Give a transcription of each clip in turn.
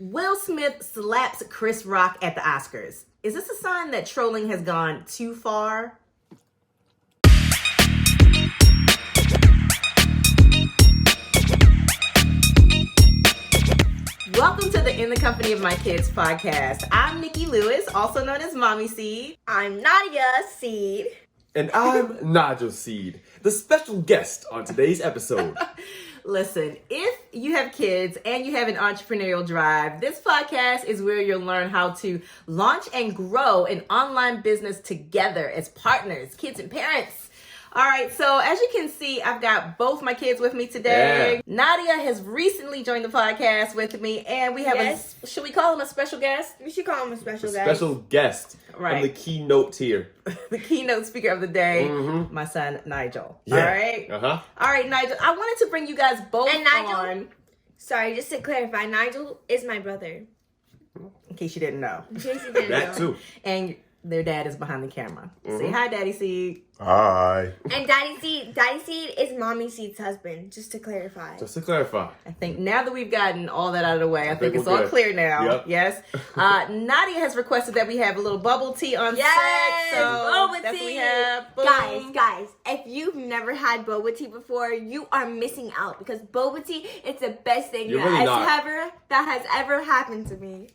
Will Smith slaps Chris Rock at the Oscars. Is this a sign that trolling has gone too far? Welcome to the In the Company of My Kids podcast. I'm Nikki Lewis, also known as Mommy Seed. I'm Nadia Seed. And I'm Nigel Seed, the special guest on today's episode. Listen, if you have kids and you have an entrepreneurial drive, this podcast is where you'll learn how to launch and grow an online business together as partners, kids and parents. All right, so as you can see, I've got both my kids with me today. Yeah. Nadia has recently joined the podcast with me, and we have should we call him a special guest? We should call him a special guest. Special guest. Right. I'm the keynote here. The keynote speaker of the day, my son, Nigel. Yeah. All right? Uh-huh. All right, Nigel, I wanted to bring you guys both And Nigel, on. Sorry, just to clarify, Nigel is my brother. In case you didn't know. In case you didn't That know. too. And their dad is behind the camera. Say hi, Daddy Seed. Hi. And Daddy Seed is Mommy Seed's husband, just to clarify. Just to clarify. I think now that we've gotten all that out of the way, I think it's we're all good. clear now. Yep. Yes. Nadia has requested that we have a little bubble tea on Yes, set. So boba that's tea. what we have. Boom. Guys, if you've never had boba tea before, you are missing out because boba tea is the best thing You're really not. that has ever happened to me.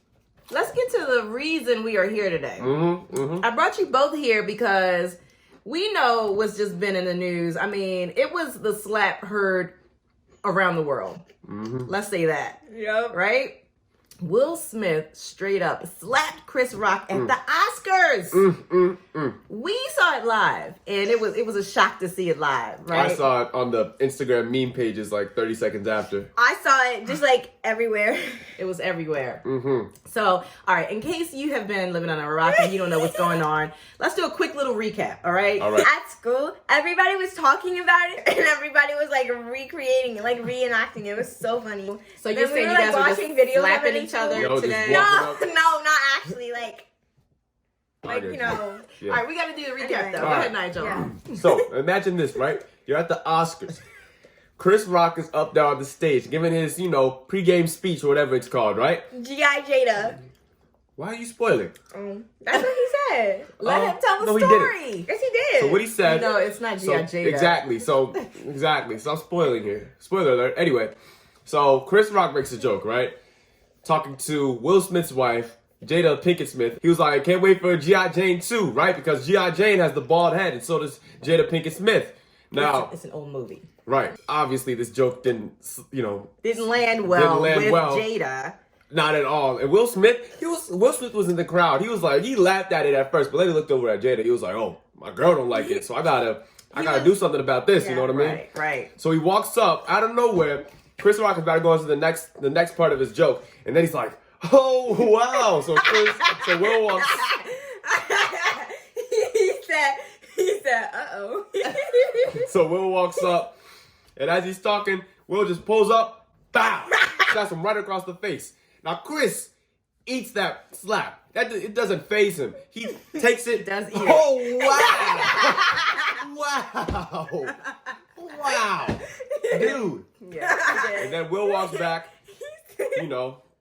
Let's get to the reason we are here today. I brought you both here because we know what's just been in the news. I mean, it was the slap heard around the world. Let's say that. Yep. Right? Will Smith straight up slapped Chris Rock at the Oscars. We saw it live, and it was a shock to see it live, right? I saw it on the Instagram meme pages like 30 seconds after. I saw it just like everywhere. It was everywhere. So, all right, in case you have been living on a rock and you don't know what's going on, let's do a quick little recap, all right? All right. At school, everybody was talking about it, and everybody was like recreating it, like reenacting it. It was so funny. So Then you're saying you guys were just slapping each other Yo, just today? walking No, not actually. Like I get you know. Yeah. All right, we got to do the recap, Anyway. though. Go All ahead, right. Nigel. Yeah. So, imagine this, right? You're at the Oscars. Chris Rock is up there on the stage giving his, pre-game speech or whatever it's called, right? G.I. Jada. Why are you spoiling? That's what he said. Let him tell the no, he story. Yes, he did. So what he said... No, it's not G.I. Jada. Exactly. So I'm spoiling here. Spoiler alert. Anyway, so Chris Rock makes a joke, right? Talking to Will Smith's wife, Jada Pinkett Smith. He was like, can't wait for G.I. Jane 2, right? Because G.I. Jane has the bald head, and so does Jada Pinkett Smith. Now, It's an old movie. right. Obviously, this joke didn't Didn't land well with well. Jada. Not at all. And Will Smith was in the crowd. He was like, he laughed at it at first, but then he looked over at Jada. He was like, oh, my girl don't like it, so I gotta do something about this. You know what I mean? Right. So he walks up out of nowhere. Chris Rock is about to go into the next part of his joke, and then he's like, "Oh wow!" So Will walks. he said, "Uh-oh." So Will walks up, and as he's talking, Will just pulls up, bow, slaps him right across the face. Now Chris eats that slap. It doesn't faze him. He takes it. Does eat it. Oh wow! Wow, dude. Yeah. And then Will walks back,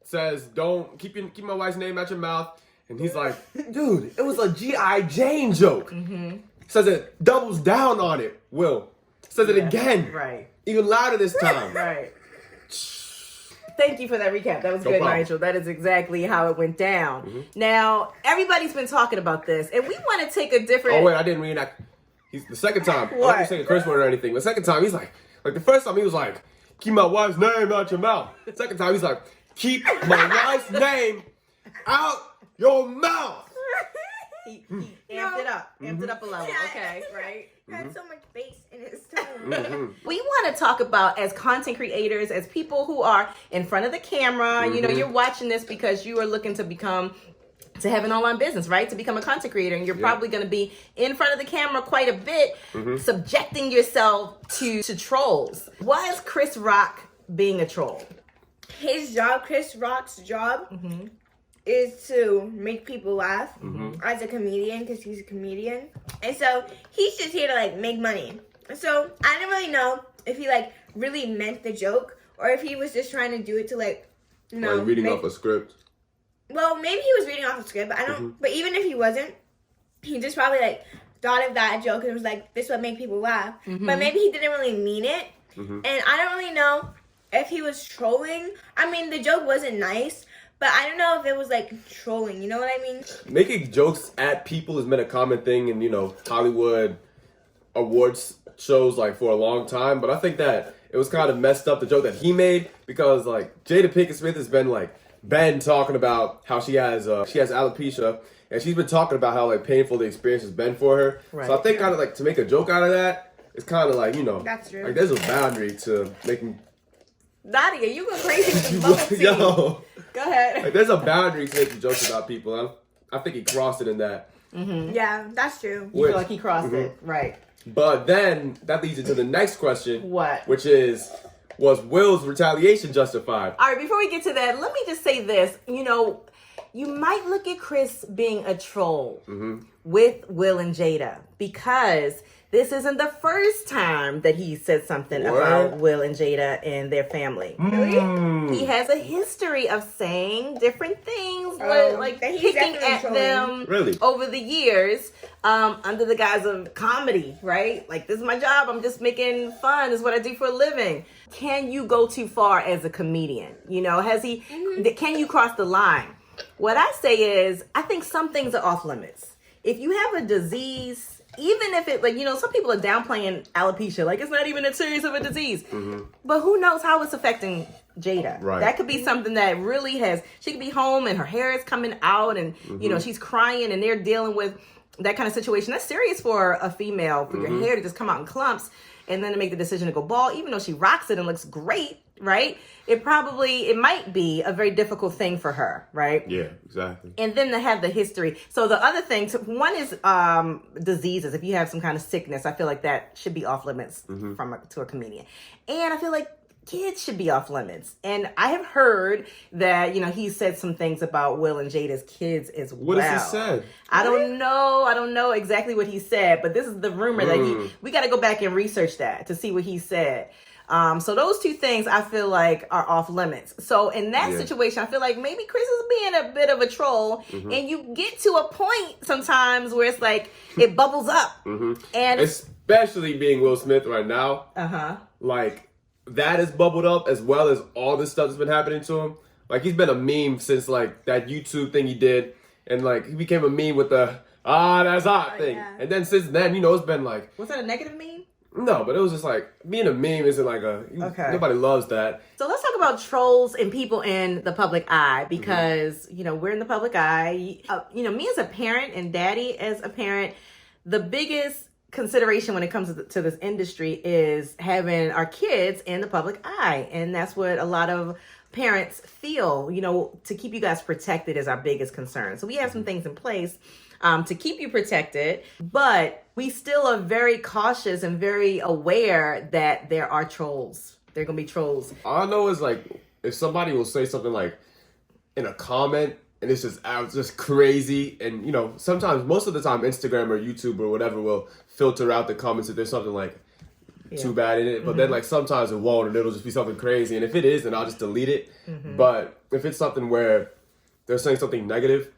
says, don't keep my wife's name out your mouth. And he's like, dude, it was a G.I. Jane joke. Says it, doubles down on it. Will says it again. Right. Even louder this time. Right. Thank you for that recap. That was No good, problem. Nigel. That is exactly how it went down. Now, everybody's been talking about this, and we want to take a different... Oh, wait, I didn't reenact. The second time, I wasn't saying a curse word or anything. The second time, he's like the first time he was like, keep my wife's name out your mouth. The second time, he's like, keep my wife's name out your mouth. He amped it up. Amped it up a level. Okay, right? He had so much bass in his tone. We want to talk about, as content creators, as people who are in front of the camera, you're watching this because you are looking to have an online business, right? To become a content creator. And you're probably going to be in front of the camera quite a bit, subjecting yourself to trolls. Why is Chris Rock being a troll? Chris Rock's job, is to make people laugh as a comedian, because he's a comedian. And so he's just here to like make money. So I didn't really know if he like really meant the joke or if he was just trying to do it to like No, like reading off a script. Well, maybe he was reading off a script, but I don't. But even if he wasn't, he just probably like thought of that joke and was like, "This would make people laugh." But maybe he didn't really mean it, and I don't really know if he was trolling. I mean, the joke wasn't nice, but I don't know if it was like trolling. You know what I mean? Making jokes at people has been a common thing in, Hollywood awards shows like for a long time. But I think that it was kind of messed up, the joke that he made, because like Jada Pinkett Smith has been talking about how she has alopecia, and she's been talking about how like painful the experience has been for her. Right. So I think kind of like to make a joke out of that, it's kind of like, That's true. like there's a boundary to making. Nadia, you go crazy with the bubble tea. Yo, Go ahead. like there's a boundary to making jokes about people. I think he crossed it in that. Yeah, that's true. You feel like he crossed it, right? But then that leads into the next question. What? Which is, was Will's retaliation justified? All right, before we get to that, let me just say this. You might look at Chris being a troll with Will and Jada, because this isn't the first time that he said something about Will and Jada and their family. Really? He has a history of saying different things, like that he's picking definitely at them Really? over the years, under the guise of comedy, right? Like, this is my job. I'm just making fun. This is what I do for a living. Can you go too far as a comedian? Has he? Can you cross the line? What I say is, I think some things are off limits. If you have a disease, even if it, some people are downplaying alopecia, like it's not even as serious of a disease. But who knows how it's affecting Jada? Right. That could be something that really she could be home and her hair is coming out and, she's crying and they're dealing with that kind of situation. That's serious for a female, for your hair to just come out in clumps and then to make the decision to go bald, even though she rocks it and looks great, right? It might be a very difficult thing for her, right? Yeah, exactly. And then to have the history. So the other thing, one is diseases. If you have some kind of sickness, I feel like that should be off limits to a comedian. And I feel like kids should be off limits. And I have heard that, he said some things about Will and Jada's kids as well. What has he said? I don't know exactly what he said, but this is the rumor that we got to go back and research that to see what he said. So those two things I feel like are off limits. So in that situation, I feel like maybe Chris is being a bit of a troll, and you get to a point sometimes where it's like it bubbles up, and especially being Will Smith right now. Like that is bubbled up, as well as all this stuff that's been happening to him. Like he's been a meme since like that YouTube thing he did, and like he became a meme with the that's hot thing, and then since then, it's been like, was that a negative meme? No, but it was just like being a meme isn't like nobody loves that. So let's talk about trolls and people in the public eye, because we're in the public eye. Me as a parent and Daddy as a parent, the biggest consideration when it comes to this industry is having our kids in the public eye, and that's what a lot of parents feel. To keep you guys protected is our biggest concern. So we have some things in place to keep you protected, but we still are very cautious and very aware that there are trolls. There are going to be trolls. All I know is like if somebody will say something like in a comment and it's just crazy, and sometimes, most of the time, Instagram or YouTube or whatever will filter out the comments if there's something like too bad in it, but then like sometimes it won't, and it'll just be something crazy, and if it is, then I'll just delete it. But if it's something where they're saying something negative,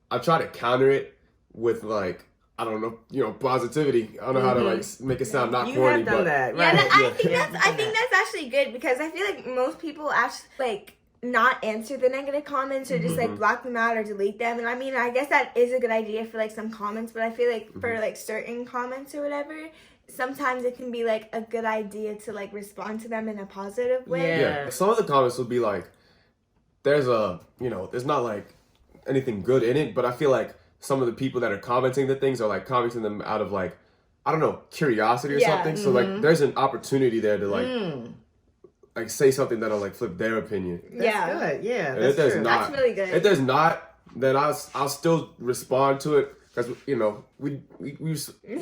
I try to counter it with like, I don't know, positivity. I don't know how to like make it sound not corny, but that, right? I think that's actually good, because I feel like most people actually like not answer the negative comments or just like block them out or delete them. And I mean, I guess that is a good idea for like some comments, but I feel like for like certain comments or whatever, sometimes it can be like a good idea to like respond to them in a positive way. Yeah. Some of the comments will be like, there's not like anything good in it, but I feel like some of the people that are commenting the things are like commenting them out of like, I don't know, curiosity or something. So like there's an opportunity there to like say something that'll like flip their opinion. That's good. Yeah, and that's true. That's really good. If there's not, then I'll still respond to it, because we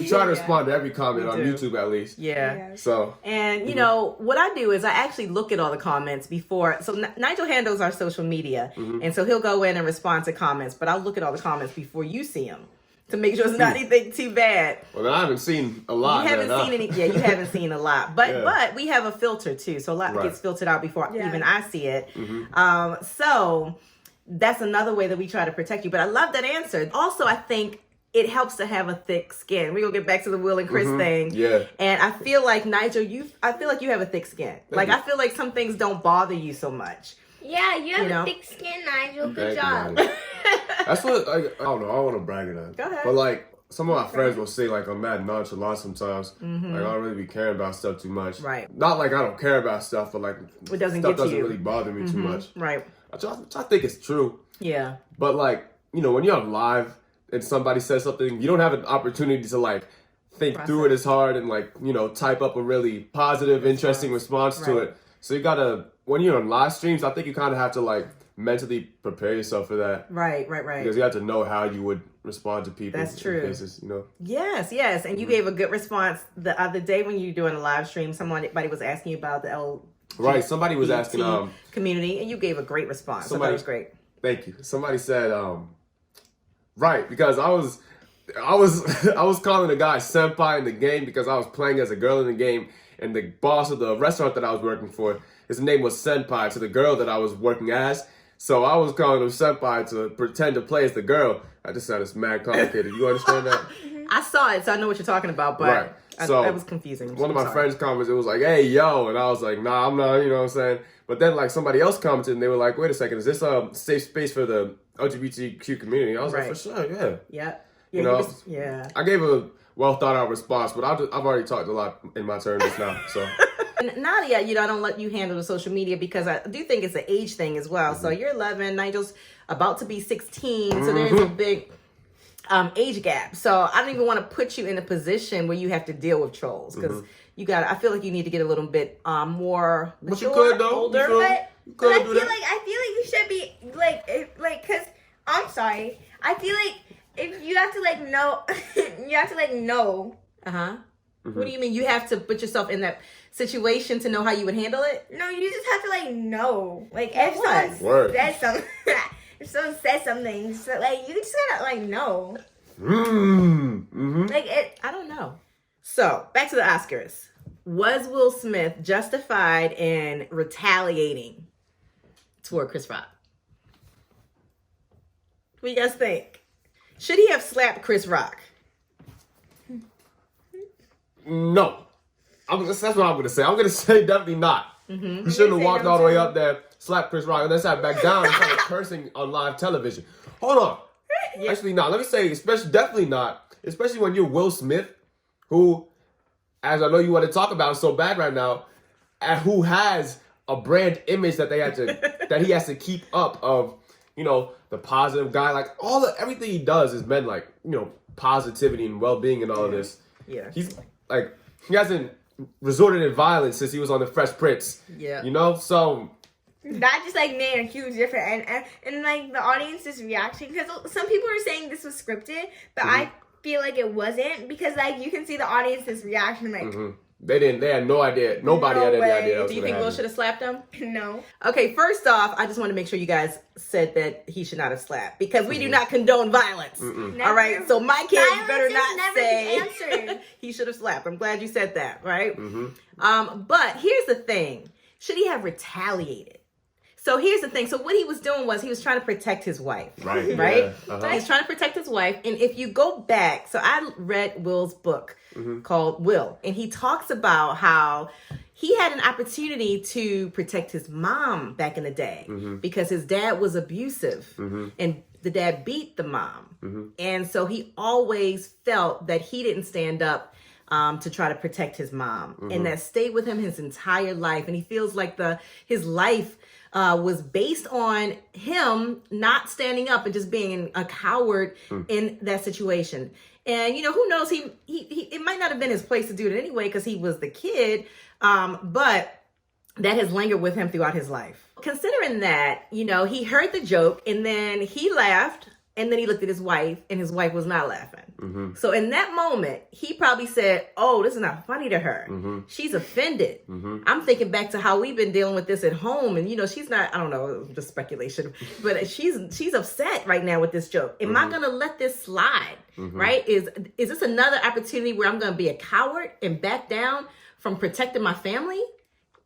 try to respond to every comment on YouTube at least. Yeah. So and what I do is I actually look at all the comments before. So Nigel handles our social media, and so he'll go in and respond to comments, but I'll look at all the comments before you see them. to make sure it's not anything too bad. Well, then I haven't seen a lot. You haven't seen any. Yeah, you haven't seen a lot. But but we have a filter too, so a lot gets filtered out before even I see it. So that's another way that we try to protect you. But I love that answer. Also, I think it helps to have a thick skin. We're gonna get back to the Will and Chris thing. Yeah. And I feel like Nigel, I feel like you have a thick skin. Like I feel like some things don't bother you so much. Yeah, you have a thick skin, Nigel. Good job. That's what I don't know. I don't want to brag on that. Go ahead. But like some of my friends will say like I'm mad nonchalant sometimes. Like I don't really be caring about stuff too much. Right. Not like I don't care about stuff, but like It doesn't stuff get to doesn't you. really bother me too much. Right. Which I think it's true. Yeah. But like, you know, when you're on live and somebody says something, you don't have an opportunity to like think through it as hard and like, you know, type up a really positive, interesting response to it. So you gotta, when you're on live streams, I think you kind of have to like mentally prepare yourself for that. Right. Because you have to know how you would respond to people. That's true. In cases, you know? Yes. And you gave a good response the other day when you were doing a live stream. Somebody was asking you about the Right. Somebody was asking community, and you gave a great response. So that was great. Thank you. Somebody said, right, because I was calling the guy senpai in the game because I was playing as a girl in the game, and the boss of the restaurant that I was working for, his name was senpai to the girl that I was working as. So I was calling him senpai to pretend to play as the girl. I just sounded mad complicated. You understand that? I saw it, so I know what you're talking about, but So that was confusing. One of my friends commented, it was like, hey, yo. And I was like, nah, I'm not, you know what I'm saying? But then like somebody else commented and they were like, wait a second, is this a safe space for the LGBTQ community? I was like, for sure, yeah. Yeah. You know, I gave a well thought out response, but I've already talked a lot in my terms just now, so. And Nadia, you know, I don't let you handle the social media because I do think it's an age thing as well. So you're 11, Nigel's about to be 16, so there's a big age gap. So I don't even want to put you in a position where you have to deal with trolls because I feel like you need to get a little bit more mature, but you could, though. older. But I feel like you should be because I'm sorry. I feel like if you have to like know, you have to like know. What do you mean? You have to put yourself in that situation to know how you would handle it? No, you just have to like know. Like if someone says something, if someone says something, so like you just gotta like know. Like it. I don't know. So back to the Oscars. Was Will Smith justified in retaliating toward Chris Rock? What do you guys think? Should he have slapped Chris Rock? No. That's what I'm going to say. I'm going to say definitely not. He shouldn't have walked all the way up there, slapped Chris Rock, and then sat back down and started cursing on live television. Hold on. Actually, not. Let me say, definitely not. Especially when you're Will Smith, who, as I know you want to talk about so bad right now, and who has a brand image that that he has to keep up of, you know, the positive guy. Like everything he does is meant like, you know, positivity and well-being and all of this. Yeah. He's like, he hasn't resorted to violence since he was on the Fresh Prince. Yeah. You know, so that just like made a huge difference, and like the audience's reaction, because some people were saying this was scripted, but I feel like it wasn't, because like you can see the audience's reaction, like they had no idea. Nobody had any idea. Do you think Will should have slapped him? No. Okay, first off, I just want to make sure you guys said that he should not have slapped, because we do not condone violence. All right, so my kids better not say he should have slapped. I'm glad you said that, right? But here's the thing: should he have retaliated? So here's the thing. So what he was doing was he was trying to protect his wife. Right? Yeah. He's trying to protect his wife. And if you go back, so I read Will's book called Will. And he talks about how he had an opportunity to protect his mom back in the day because his dad was abusive. And the dad beat the mom. And so he always felt that he didn't stand up to try to protect his mom. And that stayed with him his entire life. And he feels like his life was based on him not standing up and just being a coward in that situation. And, you know, who knows, he it might not have been his place to do it anyway because he was the kid, but that has lingered with him throughout his life. Considering that, you know, he heard the joke and then he laughed And then he looked at his wife, and his wife was not laughing. So in that moment, he probably said, oh, this is not funny to her. She's offended. I'm thinking back to how we've been dealing with this at home. And, she's not, I don't know, just speculation. But she's upset right now with this joke. Am I going to let this slide? Right? Is this another opportunity where I'm going to be a coward and back down from protecting my family?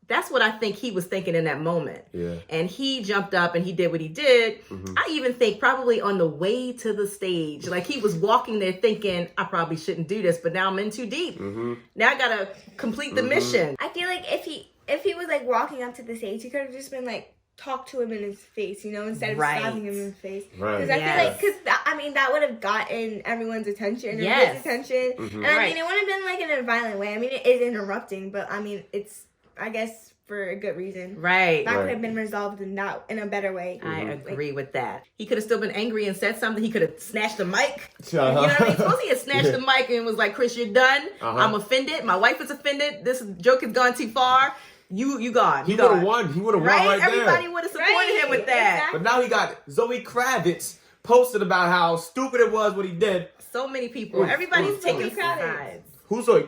That's what I think he was thinking in that moment. Yeah. And he jumped up and he did what he did. I even think probably on the way to the stage, like he was walking there thinking, I probably shouldn't do this, but now I'm in too deep. Now I gotta complete the mission. I feel like if he was like walking up to the stage, he could have just been like, talk to him in his face, instead of slapping him in the face. Because I feel like, that would have gotten everyone's attention, or his attention. And I mean, it would have been like in a violent way. I mean, it is interrupting, but I mean, it's, I guess, for a good reason. Right. That could have been resolved in a better way. I agree with that. He could have still been angry and said something. He could have snatched the mic. You know what I mean? Suppose he had snatched the mic and was like, Chris, you're done. I'm offended. My wife is offended. This joke has gone too far. You gone. He would have won. He would have won right there. Everybody would have supported him with that. Exactly. But now he got Zoe Kravitz posted about how stupid it was what he did. So many people. Everybody's taking sides. Who's Zoe?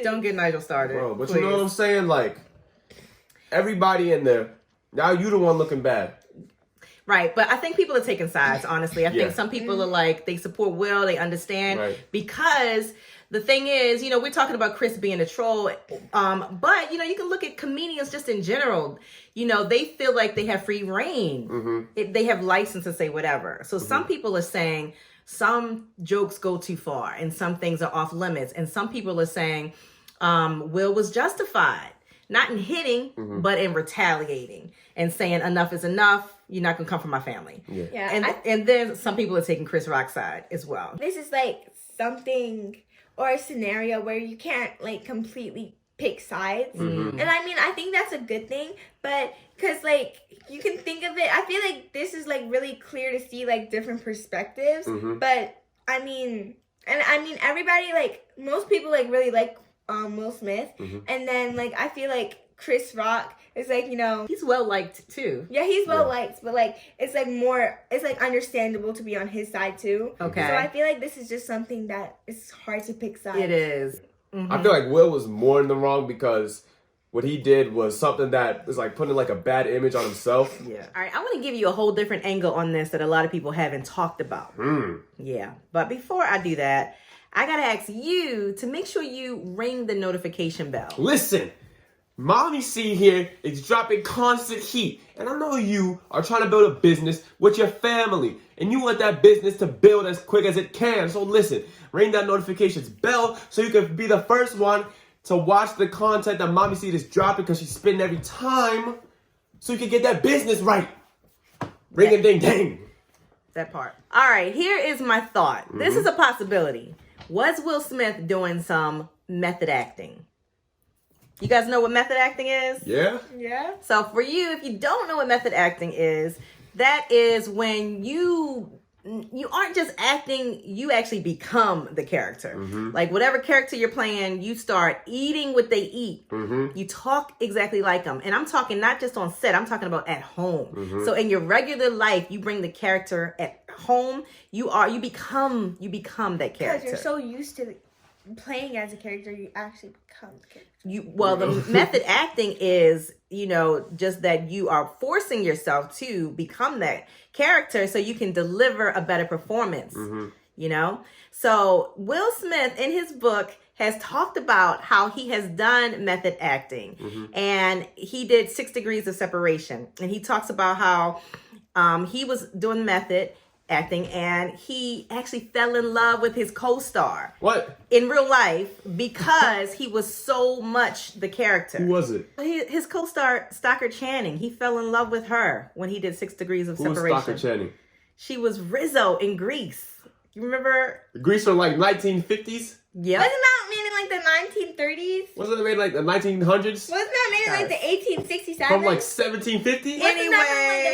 Don't get Nigel started. Bro, but please. you know what I'm saying? Like, everybody in there, now you the one looking bad. Right, but I think people are taking sides, honestly. I think some people are like, they support Will, they understand. Because the thing is, we're talking about Chris being a troll, but, you can look at comedians just in general. They feel like they have free reign. They have license to say whatever. So some people are saying some jokes go too far and some things are off limits. And some people are saying Will was justified, not in hitting, but in retaliating and saying enough is enough. You're not going to come from my family. And then some people are taking Chris Rock's side as well. This is like something or a scenario where you can't like completely pick sides. And I mean, I think that's a good thing, but because like you can think of it, I feel like this is like really clear to see like different perspectives. But I mean, everybody, like most people like really like Will Smith, and then like I feel like Chris Rock is like, he's well liked too. Yeah, he's well liked, but like it's like understandable to be on his side too. Okay. So I feel like this is just something that is hard to pick sides. It is. I feel like Will was more in the wrong because what he did was something that was like putting like a bad image on himself. Yeah. All right, I want to give you a whole different angle on this that a lot of people haven't talked about. Yeah. But before I do that, I got to ask you to make sure you ring the notification bell. Listen, Mommy C here is dropping constant heat. And I know you are trying to build a business with your family. And you want that business to build as quick as it can. So listen, ring that notifications bell so you can be the first one to watch the content that Mommy C is dropping because she's spitting every time. So you can get that business right. Ring a ding ding. That part. All right, here is my thought. This is a possibility. Was Will Smith doing some method acting? You guys know what method acting is? Yeah. Yeah. So for you, if you don't know what method acting is, that is when you aren't just acting, you actually become the character. Like whatever character you're playing, you start eating what they eat. You talk exactly like them. And I'm talking not just on set, I'm talking about at home. So in your regular life, you bring the character at home, you become that character. Because you're so used to playing as a character, you actually become the character. The method acting is, just that you are forcing yourself to become that character so you can deliver a better performance, So Will Smith in his book has talked about how he has done method acting and he did 6 degrees of separation. And he talks about how he was doing method acting and he actually fell in love with his co-star. What? In real life because he was so much the character. Who was it? His co-star, Stockard Channing. He fell in love with her when he did 6 degrees of separation. Who was Stockard Channing? She was Rizzo in Grease. You remember? Grease from like 1950s? Yep. Wasn't that made in like the 1930s? Wasn't it made like the 1900s? Wasn't that made in like the 1867? From like 1750? Wasn't that Anyway, from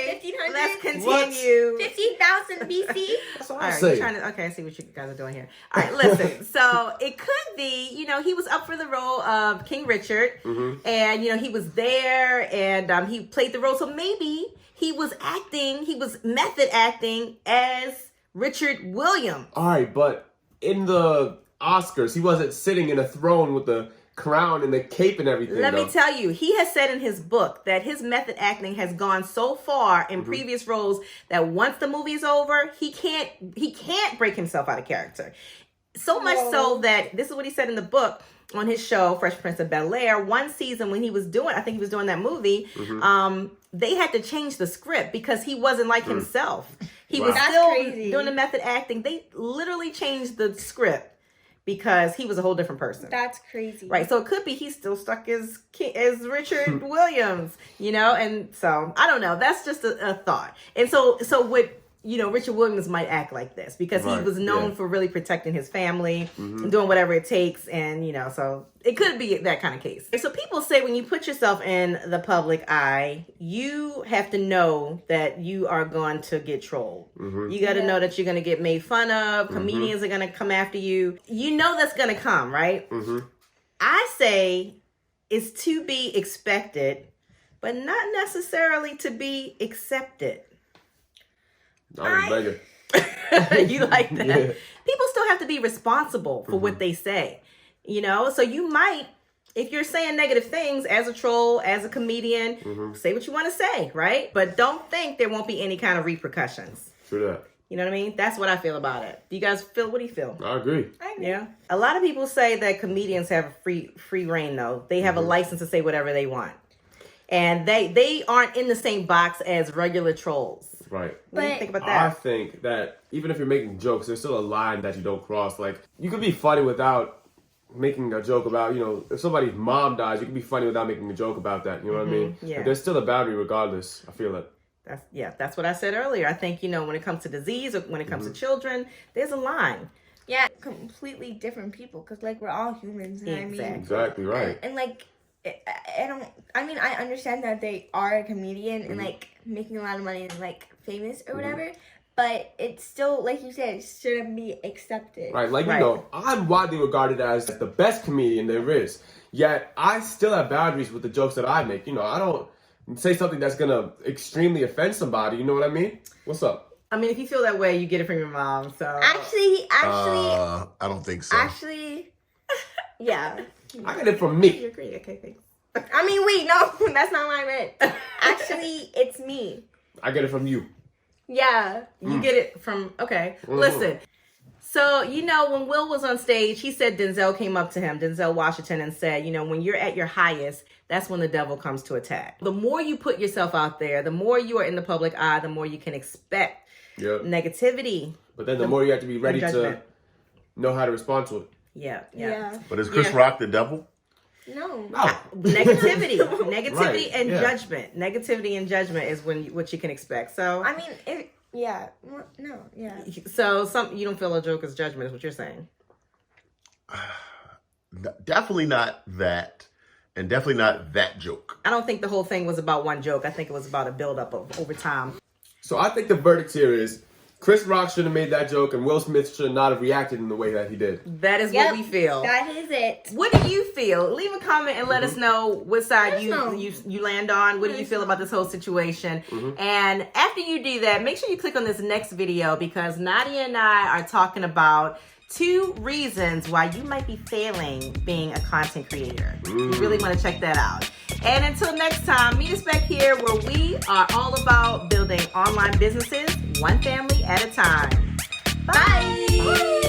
like the 1500s? let's continue. 15,000 BC? That's what All I'm right, saying. okay, I see what you guys are doing here. All right, listen. So it could be, he was up for the role of King Richard, and he was there, and he played the role. So maybe he was method acting as Richard Williams. All right, but in the Oscars, he wasn't sitting in a throne with the crown and the cape and everything. Let me tell you, he has said in his book that his method acting has gone so far in previous roles that once the movie is over, he can't break himself out of character. So much so that this is what he said in the book on his show, Fresh Prince of Bel-Air. One season when I think he was doing that movie, they had to change the script because he wasn't like himself. He was still doing the method acting. They literally changed the script because he was a whole different person. That's crazy. Right. So it could be he's still stuck as Richard Williams, and so I don't know. That's just a thought. And so what, Richard Williams might act like this because he was known for really protecting his family and doing whatever it takes. And, so it could be that kind of case. So people say when you put yourself in the public eye, you have to know that you are going to get trolled. You got to know that you're going to get made fun of. Comedians are going to come after you. You know that's going to come, right? I say it's to be expected, but not necessarily to be accepted. I'm a beggar. You like that? Yeah. People still have to be responsible for what they say, So you might, if you're saying negative things as a troll, as a comedian, say what you want to say, right? But don't think there won't be any kind of repercussions. True that. You know what I mean? That's what I feel about it. Do you guys feel? What do you feel? I agree. Yeah. A lot of people say that comedians have free reign, though. They have a license to say whatever they want, and they aren't in the same box as regular trolls. Right. What do you think about I that? think that even if you're making jokes, there's still a line that you don't cross. Like, you can be funny without making a joke about, if somebody's mom dies, you can be funny without making a joke about that. You know what I mean? Yeah. But there's still a boundary regardless. I feel it. That's what I said earlier. I think, when it comes to disease or when it comes to children, there's a line. Yeah, completely different people because, we're all humans. Exactly right. And I understand that they are a comedian and, making a lot of money and, famous or whatever, but it's still, like you said, it shouldn't be accepted. Right, I'm widely regarded as the best comedian there is, yet I still have boundaries with the jokes that I make. I don't say something that's going to extremely offend somebody, you know what I mean? What's up? I mean, if you feel that way, you get it from your mom, so... Actually... I don't think so. Actually, yeah. I get it from me. You agree? Okay, thanks. I mean, wait, no, that's not what I meant. Actually, it's me. I get it from you. Yeah. You get it from... Okay, listen. So, when Will was on stage, he said Denzel came up to him, Denzel Washington, and said, when you're at your highest, that's when the devil comes to attack. The more you put yourself out there, the more you are in the public eye, the more you can expect negativity. But then the more you have to be ready to know how to respond to it. Yeah. But is Chris Rock the devil? No. Negativity Right, and judgment. Negativity and judgment is what you can expect. So I mean, yeah. So you don't feel a joke is judgment is what you're saying. Definitely not that, and definitely not that joke. I don't think the whole thing was about one joke. I think it was about a buildup of over time. So I think the verdict here is Chris Rock should have made that joke and Will Smith should not have reacted in the way that he did. That is what we feel. That is it. What do you feel? Leave a comment and let us know what side you land on. What do you feel about this whole situation? And after you do that, make sure you click on this next video because Nadia and I are talking about 2 reasons why you might be failing being a content creator. You really want to check that out. And until next time, meet us back here where we are all about building online businesses, one family at a time. Bye.